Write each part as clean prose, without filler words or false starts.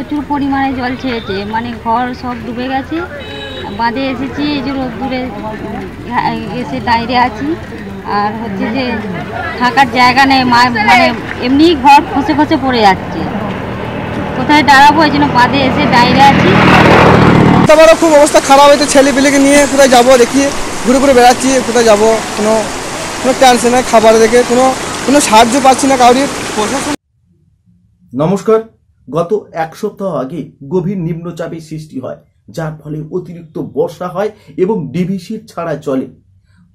প্রচুর পরিমাণে জল ছেয়েছে, মানে ঘর সব ডুবে গেছে। বাঁধে এসেছি, এই যে রোদ্দুরে এসে দাঁড়িয়ে আছি। আর হচ্ছে যে থাকার জায়গা নেই, মানে এমনি ঘর খসে খসে পড়ে যাচ্ছে। কোথায় দাঁড়াবো, এই জন্য বাঁধে এসে দাঁড়িয়ে আছি। আমারও খুব অবস্থা খারাপ হয়েছে, ছেলেপিলেকে নিয়ে কোথায় যাবো দেখি, ঘুরে ঘুরে বেড়াচ্ছি, কোথায় যাবো কোনো টেনশন নেই, খাবার দেখে কোনো সাহায্য পাচ্ছি না কাউরির। নমস্কার। গত এক সপ্তাহ আগে গভীর নিম্নচাপের সৃষ্টি হয়, যার ফলে অতিরিক্ত বর্ষা হয় এবং ডিভিসির ছাড়া চলে।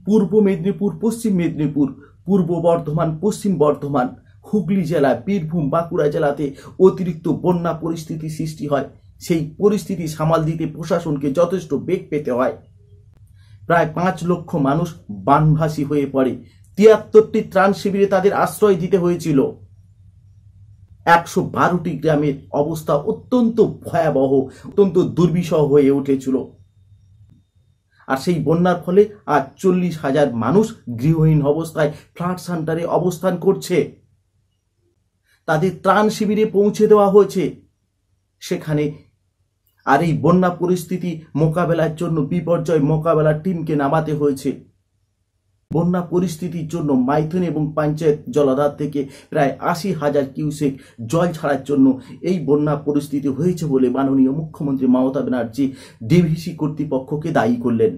পূর্ব মেদিনীপুর, পশ্চিম মেদিনীপুর, পূর্ব বর্ধমান, পশ্চিম বর্ধমান, হুগলি জেলা, বীরভূম, বাঁকুড়া জেলাতে অতিরিক্ত বন্যা পরিস্থিতি সৃষ্টি হয়। সেই পরিস্থিতি সামাল দিতে প্রশাসনকে যথেষ্ট বেগ পেতে হয়। প্রায় 5 লক্ষ মানুষ বানভাসী হয়ে পড়ে। 73টি ত্রাণ শিবিরে তাদের আশ্রয় দিতে হয়েছিল। 112টি গ্রামের অবস্থা অত্যন্ত ভয়াবহ, অত্যন্ত দুর্বিষহ হয়ে উঠেছিল। আর সেই বন্যার ফলে আজ 40,000 মানুষ গৃহহীন অবস্থায় ফ্লাড সেন্টারে অবস্থান করছে। তাদের ত্রাণ শিবিরে পৌঁছে দেওয়া হয়েছে সেখানে। আর এই বন্যা পরিস্থিতি মোকাবেলার জন্য বিপর্যয় মোকাবেলার টিমকে নামাতে হয়েছে। বন্যা পরিস্থিতির জন্য মাইথন এবং পঞ্চায়েত জলাধার থেকে প্রায় 80,000 কিউসেক জল ছাড়ার জন্য এই বন্যা পরিস্থিতি হয়েছে বলে মাননীয় মুখ্যমন্ত্রী মমতা ব্যানার্জি ডিভিসি কর্তৃপক্ষকে দায়ী করলেন।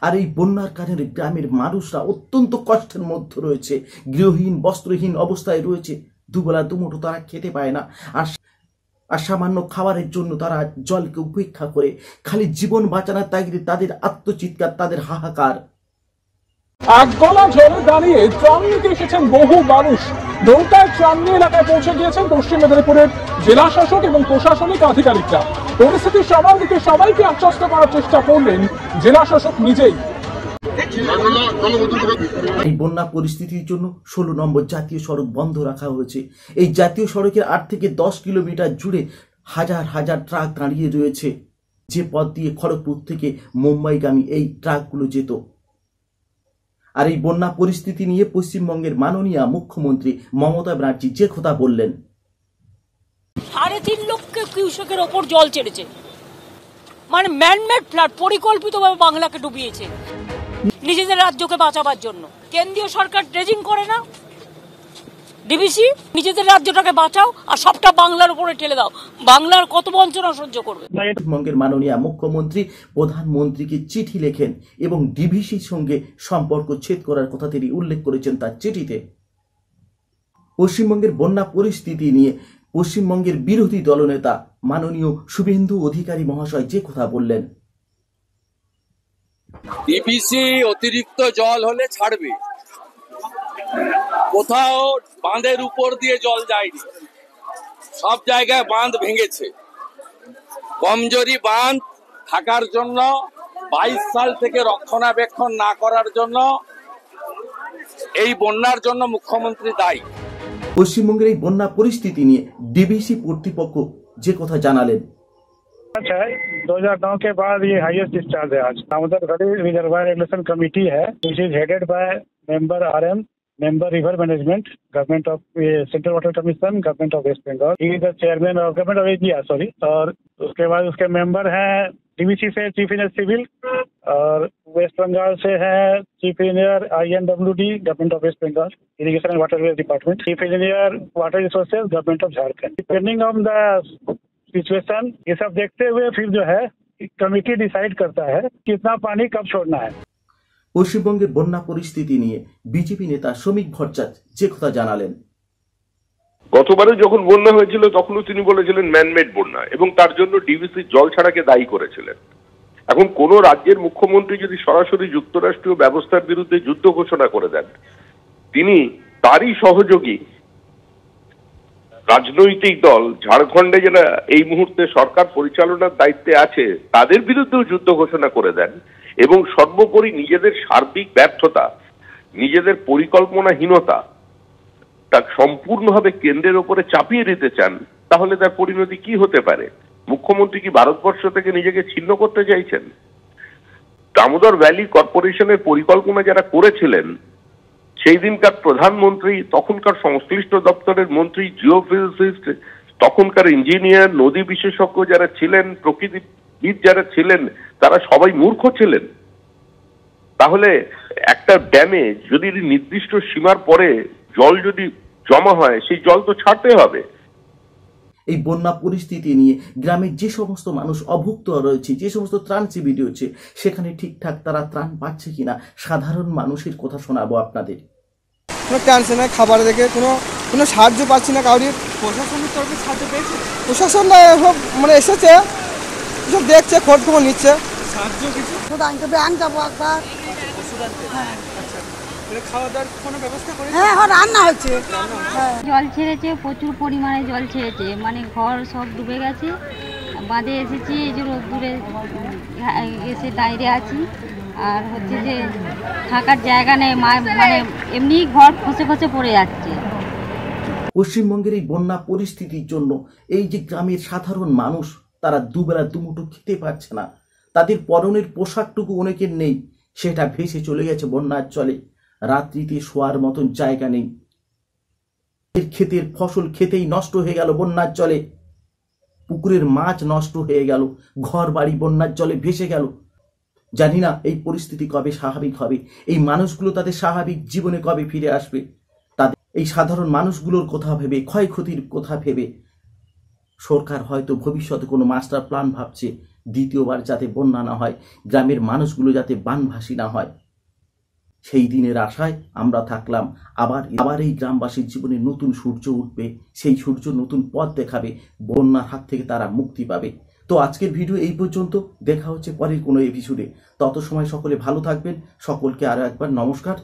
আর এই বন্যার কারণে গ্রামের মানুষরা অত্যন্ত কষ্টের মধ্যে রয়েছে, গৃহহীন বস্ত্রহীন অবস্থায় রয়েছে। দুবেলা দুমুঠো তারা খেতে পায় না, আর সামান্য খাবারের জন্য তারা জলকে উপেক্ষা করে খালি জীবন বাঁচানোর তাগিদে তাদের আত্মচিৎকার, তাদের হাহাকার। একগলা জলে দাঁড়িয়ে ত্রাণ নিতে এসেছেন বহু মানুষ। নৌকায় ত্রাণ নিয়ে এলাকায় পৌঁছে গিয়েছেন পশ্চিম মেদিনীপুরের জেলা শাসক এবং প্রশাসনিক আধিকারিকরা। পরিস্থিতি সামাল দিতে সবাইকে আশ্বস্ত করার চেষ্টা করলেন জেলা শাসক নিজেই। এই বন্যা পরিস্থিতির জন্য 16 নম্বর জাতীয় সড়ক বন্ধ রাখা হয়েছে। এই জাতীয় সড়কের 8 থেকে 10 কিলোমিটার জুড়ে হাজার হাজার ট্রাক দাঁড়িয়ে রয়েছে, যে পথ দিয়ে খড়গপুর থেকে মুম্বাইগামী এই ট্রাকগুলো যেত। আর এই বন্যা পরিস্থিতি নিয়ে পশ্চিমবঙ্গের মাননীয় মুখ্যমন্ত্রী মমতা ব্যানার্জি যে কথা বললেন, 3.5 লক্ষ কিউসেকের ওপর জল ছেড়েছে, মানে ম্যানমেড ফ্লাড, পরিকল্পিতভাবে বাংলাকে ডুবিয়েছে নিজেদের রাজ্যকে বাঁচাবার জন্য। কেন্দ্রীয় সরকার ড্রেজিং করে না, ডিভিসি নিজেদের রাজ্যটাকে বাঁচাও আর সবটা বাংলার উপরে ঠেলে দাও। বাংলার কত বঞ্চনা সহ্য করবে? পশ্চিমবঙ্গের মাননীয় মুখ্যমন্ত্রী প্রধানমন্ত্রীকে চিঠি লেখেন এবং ডিভিসির সঙ্গে সম্পর্ক ছেদ করার কথা তিনি উল্লেখ করেছেন তার চিঠিতে। পশ্চিমবঙ্গের বন্যা পরিস্থিতি নিয়ে পশ্চিমবঙ্গের বিরোধী দলনেতা মাননীয় শুভেন্দু অধিকারী মহাশয় যে কথা বললেন, ডিভিসি অতিরিক্ত জল হলে ছাড়বে, কোথাও বাঁধের উপর দিয়ে জল যায়নি, সব জায়গায় বাঁধ ভেঙেছে। কমজোরি বাঁধ থাকার জন্য 22 সাল থেকে রক্ষণাবেক্ষণ না করার জন্য এই বন্যার জন্য মুখ্যমন্ত্রী দায়ী। পশ্চিমবঙ্গের এই বন্যা পরিস্থিতি নিয়ে ডিভিসি কর্তৃপক্ষ যে কথা জানালেন, 2009 के बाद ये हाईएस्ट डिस्चार्ज है। आज दामोदर गढ़ी रिजर्वायर रेगुलेशन कमेटी है, which is headed by member RM, member river management, government of central water commission, government of West Bengal. He is the chairman of government of India, sorry. और उसके बाद उसके मेंबर हैं DVC से चीफ इंजीनियर सिविल, और वेस्ट बंगाल से है chief engineer INWD, government of West Bengal, irrigation and waterways department, chief engineer water resources, government of Jharkhand. Depending on the situation ये सब देखते हुए फिर जो है कमिटी डिसाइड करता है कितना पानी कब छोड़ना है। পশ্চিমবঙ্গের বন্যা পরিস্থিতি নিয়ে বিজেপি নেতা শ্রমিক ভট্টাচার্য যে কথা জানালেন, গতবারে যখন বন্যা হয়েছিল তখনও তিনি বলেছিলেন ম্যানমেড বন্যা এবং তার জন্য ডিভিসি জল ছাড়াকে দায়ী করেছিলেন। এখন কোন রাজ্যের মুখ্যমন্ত্রী যদি সরাসরি যুক্তরাষ্ট্রীয় ব্যবস্থার বিরুদ্ধে যুদ্ধ ঘোষণা করে দেন, তিনি তারই সহযোগী রাজনৈতিক দল ঝাড়খণ্ডে যারা এই মুহূর্তে সরকার পরিচালনার দায়িত্বে আছে তাদের বিরুদ্ধেও যুদ্ধ ঘোষণা করে দেন এবং সর্বোপরি নিজেদের সার্বিক ব্যর্থতা, নিজেদের পরিকল্পনাহীনতা তা সম্পূর্ণভাবে কেন্দ্রের উপরে চাপিয়ে দিতে চান, তাহলে তার পরিণতি কি হতে পারে? মুখ্যমন্ত্রী কি ভারতবর্ষ থেকে নিজেকে ছিন্ন করতে চাইছেন? দামোদর ভ্যালি কর্পোরেশনের পরিকল্পনা যারা করেছিলেন সেই দিনকার প্রধানমন্ত্রী, তখনকার সংশ্লিষ্ট দপ্তরের মন্ত্রী, জিওফিজিসিস্ট তখনকার ইঞ্জিনিয়ার, নদী বিশেষজ্ঞ যারা ছিলেন, প্রকৃতিবিদ যারা ছিলেন, তারা সবাই মূর্খ ছিলেন? তাহলে একটা ড্যামে যদি নির্দিষ্ট সীমার পরে জল যদি জমা হয়, সেই জল তো ছাড়তে হবে। এই বন্যা পরিস্থিতি নিয়ে গ্রামের যে সমস্ত মানুষ অভুক্ত রয়েছে, যে সমস্ত ত্রাণ শিবির রয়েছে, সেখানে ঠিকঠাক তারা ত্রাণ পাচ্ছে কিনা সাধারণ মানুষের কথা শোনাবো আপনাদের। কোনো টেনশন নেই, খাবার দেখে কোনো সাহায্য পাচ্ছি না কাউরির। প্রশাসনের তরফে সাহায্য পেয়েছে? প্রশাসন সব মানে এসেছে, সব দেখছে, খোঁজ খবর নিচ্ছে। সাহায্য কিছু ব্যাংক যাবো একবার। খাওয়া দাওয়ার কোনো ব্যবস্থা করে? হ্যাঁ, রান্না হয়েছে। জল ছেড়েছে, প্রচুর পরিমাণে জল ছেড়েছে, মানে ঘর সব ডুবে গেছে। বাঁধে এসেছি, এই যে রোদ্দুরে এসে দাঁড়িয়ে আছি। আর হচ্ছে যে থাকার জায়গা নেই, মানে এমনি ঘর খসে খসে পড়ে যাচ্ছে। পশ্চিমবঙ্গের এই বন্যা পরিস্থিতির জন্য এই যে গ্রামের সাধারণ মানুষ, তারা দুবেলা দুমুঠো খেতে পারছে না। তাদের পরনের পোশাকটুকু অনেকের নেই, সেটা ভেসে চলে গেছে বন্যার জলে। রাত্রিতে শোয়ার মতন জায়গা নেই। ক্ষেতের ফসল খেতেই নষ্ট হয়ে গেল বন্যার জলে। পুকুরের মাছ নষ্ট হয়ে গেল, ঘর বাড়ি বন্যার জলে ভেসে গেল। জানি না এই পরিস্থিতি কবে স্বাভাবিক হবে, এই মানুষগুলো তাদের স্বাভাবিক জীবনে কবে ফিরে আসবে। তাদের এই সাধারণ মানুষগুলোর কথা ভেবে, ক্ষয়ক্ষতির কথা ভেবে সরকার হয়তো ভবিষ্যতে কোনো মাস্টার প্ল্যান ভাবছে, দ্বিতীয়বার যাতে বন্যা না হয়, গ্রামের মানুষগুলো যাতে বানভাসী না হয়। সেই দিনের আশায় আমরা থাকলাম। আবার এই গ্রামবাসীর জীবনে নতুন সূর্য উঠবে, সেই সূর্য নতুন পথ দেখাবে, বন্যার হাত থেকে তারা মুক্তি পাবে। তো আজকের ভিডিও এই পর্যন্ত, দেখা হচ্ছে পরের কোনো এপিসোডে। তত সময় সকলে ভালো থাকবেন। সকলকে আরো একবার নমস্কার।